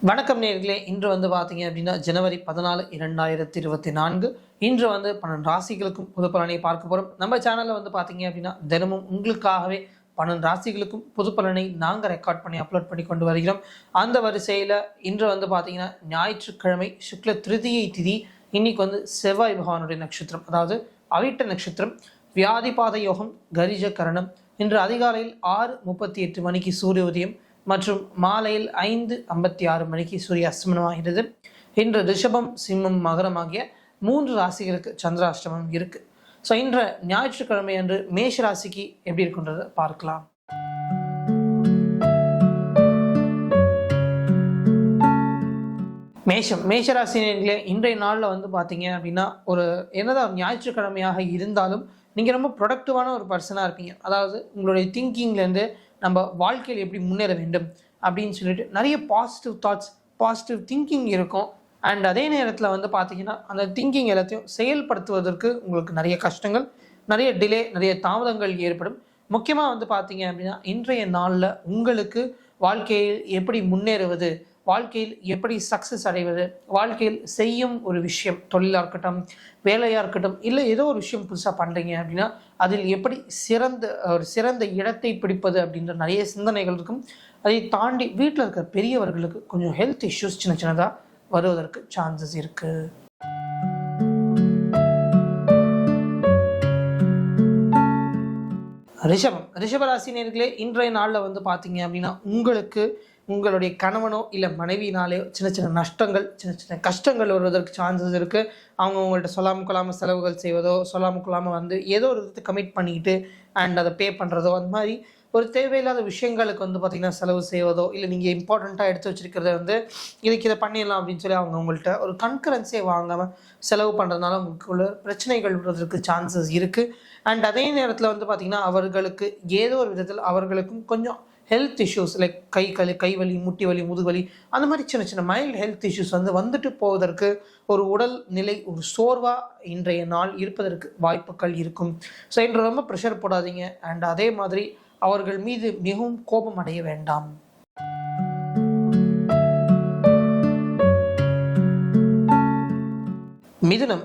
வணக்கம் நேர்களே. இன்று பார்த்தீங்க அப்படின்னா ஜனவரி 14, 2024. இன்று 12 ராசிகளுக்கும் பொது பலனை பார்க்க போகிறோம். நம்ம சேனலில் பார்த்தீங்க அப்படின்னா தினமும் உங்களுக்காகவே 12 ராசிகளுக்கும் பொது பலனை நாங்கள் ரெக்கார்ட் பண்ணி அப்லோட் பண்ணி கொண்டு வருகிறோம். அந்த வரிசையில் இன்று பார்த்தீங்கன்னா ஞாயிற்றுக்கிழமை சுக்ல திருதியை திதி. இன்னைக்கு செவ்வாய் பகவானுடைய நட்சத்திரம், அதாவது அவிட்ட நட்சத்திரம், வியாதிபாத யோகம், கரிஜ கரணம். இன்று அதிகாலையில் 6:38 மணிக்கு சூரிய உதயம் மற்றும் மாலையில் 5:56 மணிக்கு சூரிய அஸ்தமனமாகிறது. இன்று ரிஷபம், சிம்மம், மகரம் ஆகிய 3 ராசிகளுக்கு சந்திராஷ்டமம் இருக்கு. ஸோ இன்று ஞாயிற்றுக்கிழமை அன்று மேஷ ராசிக்கு எப்படி இருக்குன்றதை பார்க்கலாம். மேஷராசினியர்களே, இன்றைய நாளில் பார்த்தீங்க அப்படின்னா என்னதான் ஞாயிற்றுக்கிழமையாக இருந்தாலும் நீங்கள் ரொம்ப ப்ரொடக்டிவான ஒரு பர்சனாக இருப்பீங்க. அதாவது உங்களுடைய திங்கிங்லேருந்து நம்ம வாழ்க்கையில் எப்படி முன்னேற வேண்டும் அப்படின்னு சொல்லிட்டு நிறைய பாசிட்டிவ் தாட்ஸ், பாசிட்டிவ் திங்கிங் இருக்கும். அண்ட் அதே நேரத்தில் பார்த்தீங்கன்னா அந்த திங்கிங் எல்லாத்தையும் செயல்படுத்துவதற்கு உங்களுக்கு நிறைய கஷ்டங்கள், நிறைய டிலே, நிறைய தாமதங்கள் ஏற்படும். முக்கியமாக பார்த்தீங்க அப்படின்னா இன்றைய நாளில் உங்களுக்கு வாழ்க்கையில் எப்படி முன்னேறுவது, வாழ்க்கையில் எப்படி சக்ஸஸ் அடைவது, வாழ்க்கையில் செய்யும் ஒரு விஷயம், தொழிலாக இருக்கட்டும், வேலையாக இருக்கட்டும், இல்லை ஏதோ ஒரு விஷயம் புதுசாக பண்ணுறீங்க அப்படின்னா அதில் எப்படி சிறந்த இடத்தை பிடிப்பது அப்படின்ற நிறைய சிந்தனைகள் இருக்கும். அதை தாண்டி வீட்டில் இருக்கிற பெரியவர்களுக்கு கொஞ்சம் ஹெல்த் இஷ்யூஸ் சின்ன சின்னதாக வருவதற்கு சான்சஸ் இருக்குது. ரிஷபராசினியர்களே, இன்றைய நாளில் பார்த்தீங்க அப்படின்னா உங்களுக்கு உங்களுடைய கணவனோ இல்லை மனைவினாலே சின்ன சின்ன நஷ்டங்கள், சின்ன சின்ன கஷ்டங்கள் வருவதற்கு சான்சஸ் இருக்குது. அவங்க உங்கள்கிட்ட சொல்லாமல் கொள்ளாமல் செலவுகள் செய்வதோ, சொல்லாமல் கொள்ளாமல் ஏதோ ஒரு விதத்தை கமிட் பண்ணிக்கிட்டு அண்ட் அதை பே பண்ணுறதோ, அந்த மாதிரி ஒரு தேவையில்லாத விஷயங்களுக்கு பார்த்திங்கன்னா செலவு செய்வதோ, இல்லை நீங்கள் இம்பார்ட்டண்ட்டாக எடுத்து வச்சுருக்கிறத இதுக்கு இதை பண்ணிடலாம் அப்படின்னு சொல்லி அவங்க உங்கள்கிட்ட ஒரு கன்கரன்ஸே வாங்காமல் செலவு பண்ணுறதுனால உங்களுக்குள்ள பிரச்சனைகள் விடுறதுக்கு சான்சஸ் இருக்குது. அண்ட் அதே நேரத்தில் பார்த்திங்கன்னா அவர்களுக்கு ஏதோ ஒரு விதத்தில் அவர்களுக்கும் கொஞ்சம் ஹெல்த் இஷ்யூஸ் லைக் கை வலி, முட்டி வலி, முதுவலி, அந்த மாதிரி சின்ன சின்ன மைல்டு ஹெல்த் இஷ்யூஸ் வந்துட்டு போவதற்கு ஒரு உடல் நிலை, ஒரு சோர்வாக இன்றைய நாள் இருப்பதற்கு வாய்ப்புகள் இருக்கும். ஸோ இன்று ரொம்ப ப்ரெஷர் போடாதீங்க. அண்ட் அதே மாதிரி அவர்கள் மீது மிகவும் கோபம் அடைய வேண்டாம்.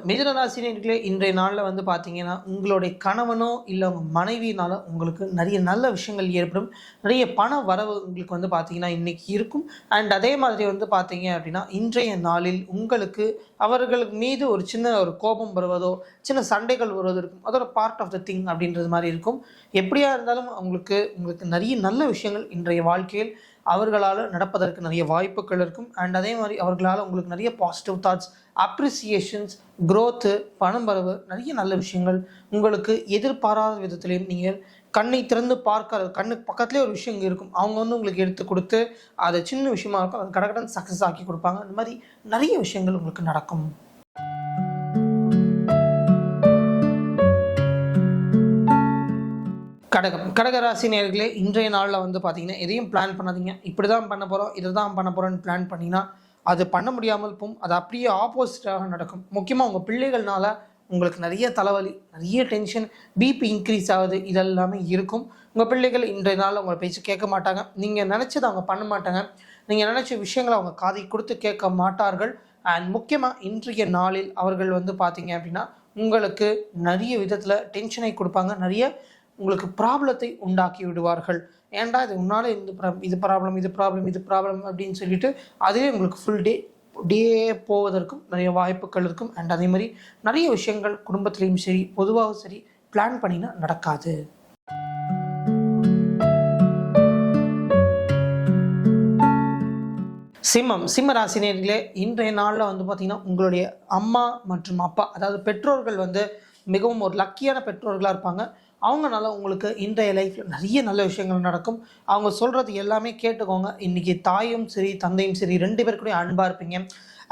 மிதுன ராசினியர்களே, இன்றைய நாளில் பார்த்தீங்கன்னா உங்களுடைய கணவனோ இல்லை உங்கள் மனைவியினால உங்களுக்கு நிறைய நல்ல விஷயங்கள் ஏற்படும். நிறைய பண வரவு உங்களுக்கு பார்த்தீங்கன்னா இன்றைக்கி இருக்கும். அண்ட் அதே மாதிரி பார்த்தீங்க அப்படின்னா இன்றைய நாளில் உங்களுக்கு அவர்களுக்கு மீது ஒரு சின்ன ஒரு கோபம் வருவதோ, சின்ன சண்டைகள் வருவதோ இருக்கும். அதோட பார்ட் ஆஃப் த திங் அப்படின்றது மாதிரி இருக்கும். எப்படியா இருந்தாலும் உங்களுக்கு நிறைய நல்ல விஷயங்கள் இன்றைய வாழ்க்கையில் அவர்களால் நடப்பதற்கு நிறைய வாய்ப்புகள் இருக்கும். அண்ட் அதே மாதிரி அவர்களால் உங்களுக்கு நிறைய பாசிட்டிவ் தாட்ஸ், அப்ரிசியேஷன்ஸ், க்ரோத்து, பணம் வரவு, நிறைய நல்ல விஷயங்கள் உங்களுக்கு எதிர்பாராத விதத்திலையும் நீங்கள் கண்ணை திறந்து பார்க்காத கண்ணுக்கு பக்கத்துலேயே ஒரு விஷயம் இருக்கும். அவங்க உங்களுக்கு எடுத்து கொடுத்து அதை சின்ன விஷயமா இருக்கும், அது கடகடன் சக்ஸஸ் ஆக்கி கொடுப்பாங்க. அந்த மாதிரி நிறைய விஷயங்கள் உங்களுக்கு நடக்கும். கடகராசி நேயர்களே, இன்றைய நாளில் பார்த்தீங்கன்னா எதையும் பிளான் பண்ணாதீங்க. இப்படி தான் பண்ண போகிறோம், இதை தான் பண்ண போகிறோன்னு பிளான் பண்ணிங்கன்னா அது பண்ண முடியாமல் போகும். அது அப்படியே ஆப்போசிட்டாக நடக்கும். முக்கியமாக உங்கள் பிள்ளைகள்னால உங்களுக்கு நிறைய தலைவலி, நிறைய டென்ஷன், பிபி இன்க்ரீஸ் ஆகுது, இதெல்லாமே இருக்கும். உங்கள் பிள்ளைகள் இன்றைய நாளில் உங்களை பேச்சு கேட்க மாட்டாங்க. நீங்கள் நினச்சதை அவங்க பண்ண மாட்டாங்க. நீங்கள் நினச்ச விஷயங்களை அவங்க காதை கொடுத்து கேட்க மாட்டார்கள். அண்ட் முக்கியமாக இன்றைய நாளில் அவர்கள் பார்த்தீங்க அப்படின்னா உங்களுக்கு நிறைய விதத்தில் டென்ஷனை கொடுப்பாங்க, நிறைய உங்களுக்கு ப்ராப்ளத்தை உண்டாக்கி விடுவார்கள். ஏன்டா இது உன்னால இது ப்ராப்ளம் அப்படின்னு சொல்லிட்டு அதுவே உங்களுக்கு ஃபுல் டே போவதற்கும் நிறைய வாய்ப்புகள் இருக்கும். அண்ட் அதே மாதிரி நிறைய விஷயங்கள் குடும்பத்திலையும் சரி, பொதுவாக சரி, பிளான் பண்ணினா நடக்காது. சிம்ம ராசினியர்களே, இன்றைய நாளில் பார்த்தீங்கன்னா உங்களுடைய அம்மா மற்றும் அப்பா, அதாவது பெற்றோர்கள் மிகவும் ஒரு லக்கியான பெற்றோர்களாக இருப்பாங்க. அவங்கனால உங்களுக்கு இன்றைய லைஃப்பில் நிறைய நல்ல விஷயங்கள் நடக்கும். அவங்க சொல்கிறது எல்லாமே கேட்டுக்கோங்க. இன்றைக்கி தாயும் சரி, தந்தையும் சரி, 2 பேர் கூட அன்பாக இருப்பீங்க.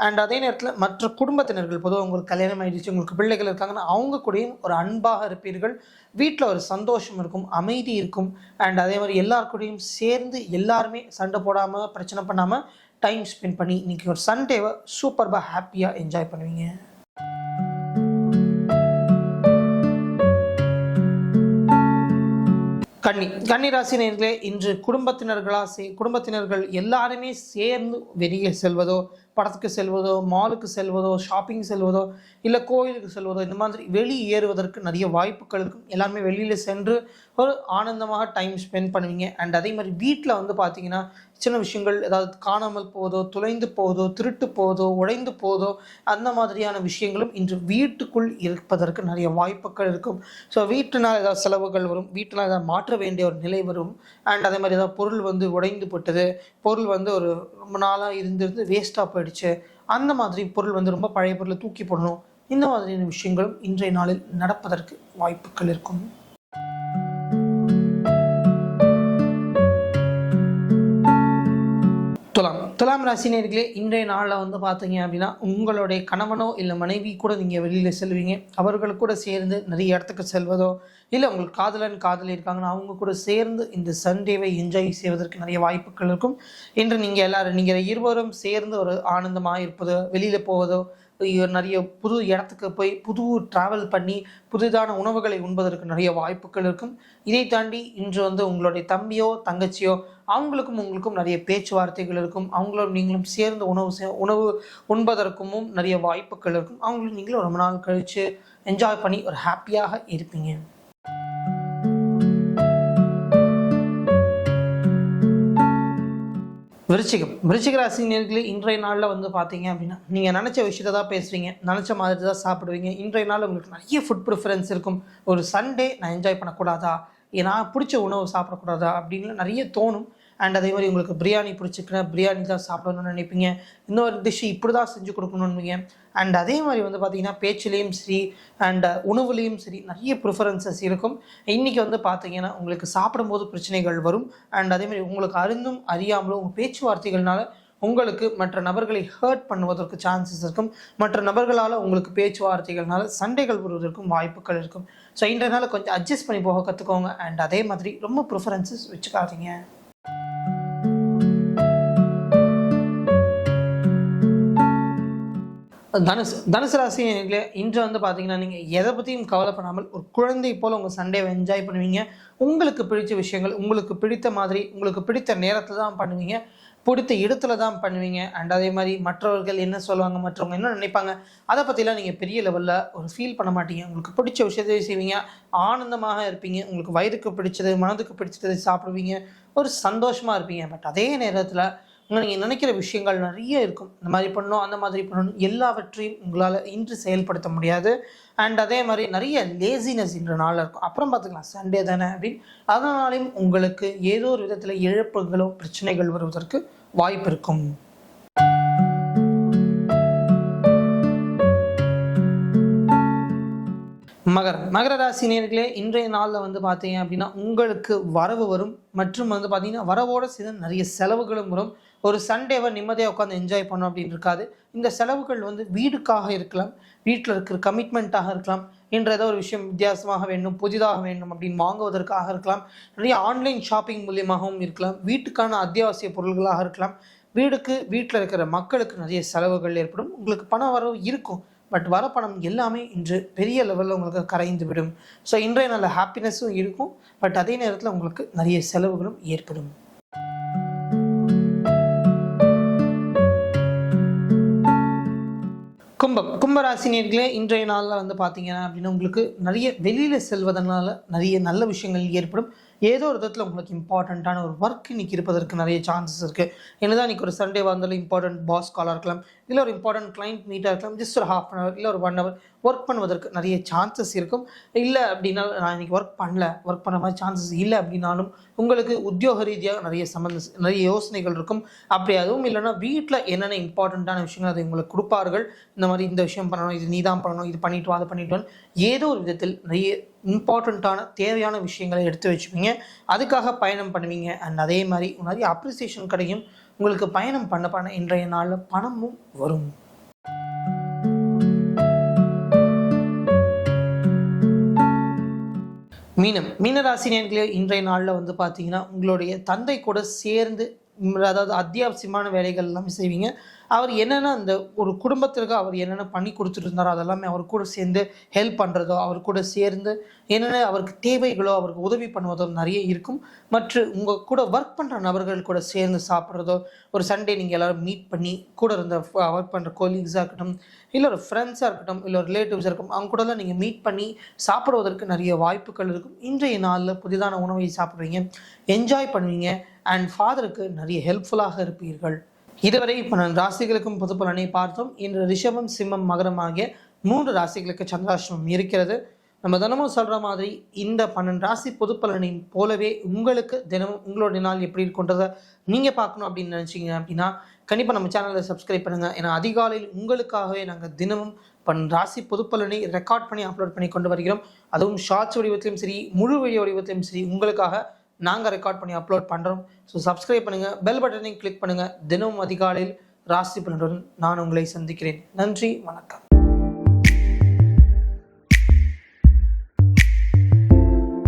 அண்ட் அதே நேரத்தில் மற்ற குடும்பத்தினர்கள், பொதுவாக உங்களுக்கு கல்யாணம் ஆகிடுச்சு, உங்களுக்கு பிள்ளைகள் இருக்காங்கன்னா அவங்க கூடயும் ஒரு அன்பாக இருப்பீர்கள். வீட்டில் ஒரு சந்தோஷம் இருக்கும், அமைதி இருக்கும். அண்ட் அதே மாதிரி எல்லாருக்கூடையும் சேர்ந்து எல்லாருமே சண்டை போடாமல், பிரச்சனை பண்ணாமல் டைம் ஸ்பெண்ட் பண்ணி இன்றைக்கி ஒரு சண்டேவை சூப்பராக ஹாப்பியாக என்ஜாய் பண்ணுவீங்க. கன்னி ராசி நேயர்களே, இன்று குடும்பத்தினர்கள் எல்லாருமே சேர்ந்து வெளியே செல்வதோ, படத்துக்கு செல்வதோ, மாலுக்கு செல்வதோ, ஷாப்பிங் செல்வதோ, இல்லை கோயிலுக்கு செல்வதோ, இந்த மாதிரி வெளியேறுவதற்கு நிறைய வாய்ப்புகள் இருக்கும். எல்லாருமே வெளியில் சென்று ஒரு ஆனந்தமாக டைம் ஸ்பெண்ட் பண்ணுவீங்க. அண்ட் அதே மாதிரி வீட்டில் வந்து பார்த்தீங்கன்னா சின்ன விஷயங்கள் ஏதாவது காணாமல் போதோ, துளைந்து போதோ, திருட்டு போதோ, உடைந்து போதோ, அந்த மாதிரியான விஷயங்களும் இன்று வீட்டுக்குள் இருப்பதற்கு நிறைய வாய்ப்புகள் இருக்கும். ஸோ வீட்டினால் ஏதாவது செலவுகள் வரும், வீட்டில் ஏதாவது மாற்ற வேண்டிய ஒரு நிலை வரும். அண்ட் அதே மாதிரி ஏதாவது பொருள் வந்து உடைந்து போட்டது, பொருள் வந்து ஒரு ரொம்ப நாளாக இருந்திருந்து வேஸ்ட்டாக போயிடுச்சு, அந்த மாதிரி பொருள் வந்து ரொம்ப பழைய பொருளை தூக்கி போடணும், இந்த மாதிரியான விஷயங்களும் இன்றைய நாளில் நடப்பதற்கு வாய்ப்புகள் இருக்கும். துலாம் ராசினியர்களே, இன்றைய நாளில் வந்து பார்த்தீங்க அப்படின்னா உங்களுடைய கணவனோ இல்லை மனைவி கூட நீங்கள் வெளியில் செல்வீங்க. அவர்கள் கூட சேர்ந்து நிறைய இடத்துக்கு செல்வதோ, இல்லை உங்களுக்கு காதலி இருக்காங்கன்னா அவங்க கூட சேர்ந்து இந்த சண்டேவை என்ஜாய் செய்வதற்கு நிறைய வாய்ப்புகள் இருக்கும். இன்று நீங்கள் இருவரும் சேர்ந்து ஒரு ஆனந்தமாக இருப்பதோ, வெளியில் போவதோ, நிறைய புது இடத்துக்கு போய் புது ட்ராவல் பண்ணி புதிதான உணவுகளை உண்பதற்கு நிறைய வாய்ப்புகள் இருக்கும். இதை தாண்டி இன்று வந்து உங்களுடைய தம்பியோ தங்கச்சியோ உங்களுக்கும் நிறைய பேச்சுவார்த்தைகள் இருக்கும். அவங்களும் நீங்களும் சேர்ந்து உணவு உண்பதற்கும் நிறைய வாய்ப்புகள் இருக்கும். அவங்களும் நீங்களும் ரொம்ப நாள் கழித்து என்ஜாய் பண்ணி ஒரு ஹாப்பியாக இருப்பீங்க. விருச்சிக ராசி நேயர்களே, இன்றைய நாளில் வந்து பார்த்தீங்க அப்படின்னா நீங்கள் நினச்ச விஷயத்தை தான் பேசுவீங்க, நினச்ச மாதிரி தான் சாப்பிடுவீங்க. இன்றைய நாள் உங்களுக்கு நிறைய ஃபுட் ப்ரிஃபரன்ஸ் இருக்கும். ஒரு சண்டே நான் என்ஜாய் பண்ணக்கூடாதா, நான் பிடிச்ச உணவு சாப்பிடக்கூடாதா அப்படின்னு நிறைய தோணும். அண்ட் அதே மாதிரி உங்களுக்கு பிரியாணி பிடிச்சிக்கினா பிரியாணி தான் சாப்பிடணும்னு நினைப்பீங்க. இன்னொரு டிஷ்ஷு இப்படி தான் செஞ்சு கொடுக்கணும்னுவீங்க. அண்ட் அதே மாதிரி வந்து பார்த்திங்கன்னா பேச்சுலேயும் சரி அண்ட் உணவுலேயும் சரி நிறைய ப்ரிஃபரன்சஸ் இருக்கும். இன்றைக்கி வந்து பார்த்திங்கன்னா உங்களுக்கு சாப்பிடும்போது பிரச்சனைகள் வரும். அண்ட் அதேமாதிரி உங்களுக்கு அறிந்தும் அறியாமலும் உங்கள் பேச்சுவார்த்தைகள்னால உங்களுக்கு மற்ற நபர்களை ஹர்ட் பண்ணுவதற்கு சான்சஸ் இருக்கும். மற்ற நபர்களால் உங்களுக்கு பேச்சுவார்த்தைகள்னால சண்டைகள் வருவதற்கும் வாய்ப்புகள் இருக்கும். ஸோ இன்றைய நாள் கொஞ்சம் அட்ஜஸ்ட் பண்ணி போக கற்றுக்கோங்க. அண்ட் அதே மாதிரி ரொம்ப ப்ரிஃபரன்சஸ் வச்சுக்காதீங்க. தனுசு ராசினியர்களே, இன்று வந்து பார்த்தீங்கன்னா நீங்கள் எதை பற்றியும் கவலைப்படாமல் ஒரு குழந்தை போல் உங்கள் சண்டேவை என்ஜாய் பண்ணுவீங்க. உங்களுக்கு பிடிச்ச விஷயங்கள் உங்களுக்கு பிடித்த மாதிரி உங்களுக்கு பிடித்த நேரத்தில் தான் பண்ணுவீங்க, பிடித்த இடத்துல தான் பண்ணுவீங்க. அண்ட் அதே மாதிரி மற்றவர்கள் என்ன சொல்லுவாங்க, மற்றவங்க என்ன நினைப்பாங்க, அதை பற்றிலாம் நீங்கள் பெரிய லெவலில் ஒரு ஃபீல் பண்ண மாட்டீங்க. உங்களுக்கு பிடிச்ச விஷயத்தை செய்வீங்க, ஆனந்தமாக இருப்பீங்க. உங்களுக்கு வயிறுக்கு பிடிச்சது மனதுக்கு பிடிச்சதை சாப்பிடுவீங்க, ஒரு சந்தோஷமாக இருப்பீங்க. பட் அதே நேரத்தில் நீங்கள் நினைக்கிற விஷயங்கள் நிறைய இருக்கும். இந்த மாதிரி பண்ணணும் அந்த மாதிரி பண்ணணும், எல்லாவற்றையும் உங்களால் இன்று செயல்படுத்த முடியாது. அண்ட் அதே மாதிரி நிறைய லேசினஸ் இன்ற நாளில் இருக்கும். அப்புறம் பார்த்துக்கலாம் சண்டே தானே அப்படின்னு. அதனாலையும் உங்களுக்கு ஏதோ ஒரு விதத்தில் இழப்புகளோ பிரச்சனைகள் வருவதற்கு வாய்ப்பு இருக்கும். மகர ராசி நேயர்களே, இன்றைய நாளில் வந்து பார்த்தீங்க அப்படின்னா உங்களுக்கு வரவு வரும். மற்றும் வந்து பார்த்தீங்கன்னா வரவோடு சேர்ந்து நிறைய செலவுகளும் வரும். ஒரு சண்டேவை நிம்மதியாக உட்காந்து என்ஜாய் பண்ணோம் அப்படின்னு இருக்காது. இந்த செலவுகள் வந்து வீடுக்காக இருக்கலாம், வீட்டில் இருக்கிற கமிட்மெண்ட்டாக இருக்கலாம், இன்று ஏதோ ஒரு விஷயம் வித்தியாசமாக வேண்டும் புதிதாக வேண்டும் அப்படின்னு வாங்குவதற்காக இருக்கலாம், நிறைய ஆன்லைன் ஷாப்பிங் மூலியமாகவும் இருக்கலாம், வீட்டுக்கான அத்தியாவசிய பொருள்களாக இருக்கலாம். வீட்டில் இருக்கிற மக்களுக்கு நிறைய செலவுகள் ஏற்படும். உங்களுக்கு பண வரவு இருக்கும், பட் வர பணம் எல்லாமே இன்று பெரிய லெவலில் உங்களுக்கு கரைந்து விடும். ஸோ இன்றைய நல்ல ஹாப்பினஸும் இருக்கும், பட் அதே நேரத்தில் உங்களுக்கு நிறைய செலவுகளும் ஏற்படும். கும்பராசினியர்களே, இன்றைய நாளில் வந்து பார்த்தீங்கன்னா அப்படின்னா உங்களுக்கு நிறைய வெளியில் செல்வதனால நிறைய நல்ல விஷயங்கள் ஏற்படும். ஏதோ ஒரு விதத்தில் உங்களுக்கு இம்பார்ட்டண்ட்டான ஒரு ஒர்க் இன்றைக்கி இருப்பதற்கு நிறைய சான்சஸ் இருக்குது. என்னதான் இன்றைக்கி ஒரு சண்டே வந்தாலும் இம்பார்ட்டன்ட் பாஸ் காலாக இருக்கலாம், இல்லை ஒரு இம்பார்ட்டன்ட் கிளைண்ட் மீட்டாக இருக்கலாம், ஜஸ்ட் ஒரு ½ hour இல்லை ஒரு 1 hour ஒர்க் பண்ணுவதற்கு நிறைய சான்சஸ் இருக்கும். இல்லை அப்படின்னா நான் இன்றைக்கி ஒர்க் பண்ண மாதிரி சான்சஸ் இல்லை அப்படின்னாலும் உங்களுக்கு உத்தியோக ரீதியாக நிறைய யோசனைகள் இருக்கும். அப்படி அதுவும் இல்லைன்னா வீட்டில் என்னென்ன இம்பார்ட்டண்ட்டான விஷயங்கள் அதை உங்களுக்கு கொடுப்பார்கள். இந்த மாதிரி இந்த விஷயம் பண்ணணும், இது நீ தான் பண்ணணும், இது பண்ணிட்டு அதை பண்ணிட்டு ஏதோ ஒரு விதத்தில் நிறைய இம்பார்ட்டண்ட்டான தேவையான விஷயங்களை எடுத்து வச்சுப்பீங்க. அதுக்காக பயணம் பண்ணுவீங்க. அண்ட் அதே மாதிரி நிறைய அப்ரிசியேஷன் கிடைக்கும். உங்களுக்கு பயணம் பண்ண இன்றைய நாளில் பணமும் வரும். மீனராசி நேயர்களே, இன்றைய நாளில் வந்து பார்த்தீங்கன்னா உங்களுடைய தந்தை கூட சேர்ந்து அதாவது அத்தியாவசியமான வேலைகள் எல்லாமே செய்வீங்க. அவர் என்னென்ன அந்த ஒரு குடும்பத்திற்கு அவர் என்னென்ன பண்ணி கொடுத்துட்டு இருந்தாரோ அதெல்லாமே அவர் கூட சேர்ந்து ஹெல்ப் பண்ணுறதோ, அவர் கூட சேர்ந்து என்னென்ன அவருக்கு தேவைகளோ அவருக்கு உதவி பண்ணுவதோ நிறைய இருக்கும். மற்றும் உங்கள் கூட ஒர்க் பண்ணுற நபர்கள் கூட சேர்ந்து சாப்பிட்றதோ, ஒரு சண்டே நீங்கள் எல்லோரும் மீட் பண்ணி கூட இருந்த ஒர்க் பண்ணுற கொலீக்ஸாக இருக்கட்டும், இல்லை ஒரு ஃப்ரெண்ட்ஸாக இருக்கட்டும், இல்லை ஒரு ரிலேட்டிவ்ஸாக இருக்கட்டும், அவங்க கூடலாம் நீங்கள் மீட் பண்ணி சாப்பிடுவதற்கு நிறைய வாய்ப்புகள் இருக்கும். இன்றைய நாளில் புதிதான உணவை சாப்பிட்றீங்க, என்ஜாய் பண்ணுவீங்க அண்ட் ஃபாதருக்கு நிறைய ஹெல்ப்ஃபுல்லாக இருப்பீர்கள். இதுவரை 12 ராசிகளுக்கும் பொது பலனை பார்த்தோம். இன்று ரிஷபம், சிம்மம், மகரம் ஆகிய 3 ராசிகளுக்கு சந்திராஷ்டமம் இருக்கிறது. நம்ம தினமும் சொல்கிற மாதிரி இந்த 12 ராசி பொது பலனையும் போலவே உங்களுக்கு தினமும் உங்களுடைய நாள் எப்படி இருக்குன்றதை நீங்கள் பார்க்கணும் அப்படின்னு நினச்சிங்க அப்படின்னா கண்டிப்பாக நம்ம சேனலை சப்ஸ்கிரைப் பண்ணுங்கள். ஏன்னா அதிகாலையில் உங்களுக்காகவே நாங்கள் தினமும் 12 ராசி பொது பலனை ரெக்கார்ட் பண்ணி அப்லோட் பண்ணி கொண்டு வருகிறோம். அதுவும் ஷார்ட்ஸ் வடிவத்திலும் சரி, முழு வீடியோ வடிவத்திலும் சரி உங்களுக்காக நாங்கள் ரெக்கார்ட் பண்ணி அப்லோட் பண்ணுறோம். ஸோ சப்ஸ்கிரைப் பண்ணுங்கள், பெல் பட்டனையும் கிளிக் பண்ணுங்கள். தினமும் அதிகாலையில் ராசி பலனுடன் நான் உங்களை சந்திக்கிறேன். நன்றி, வணக்கம்.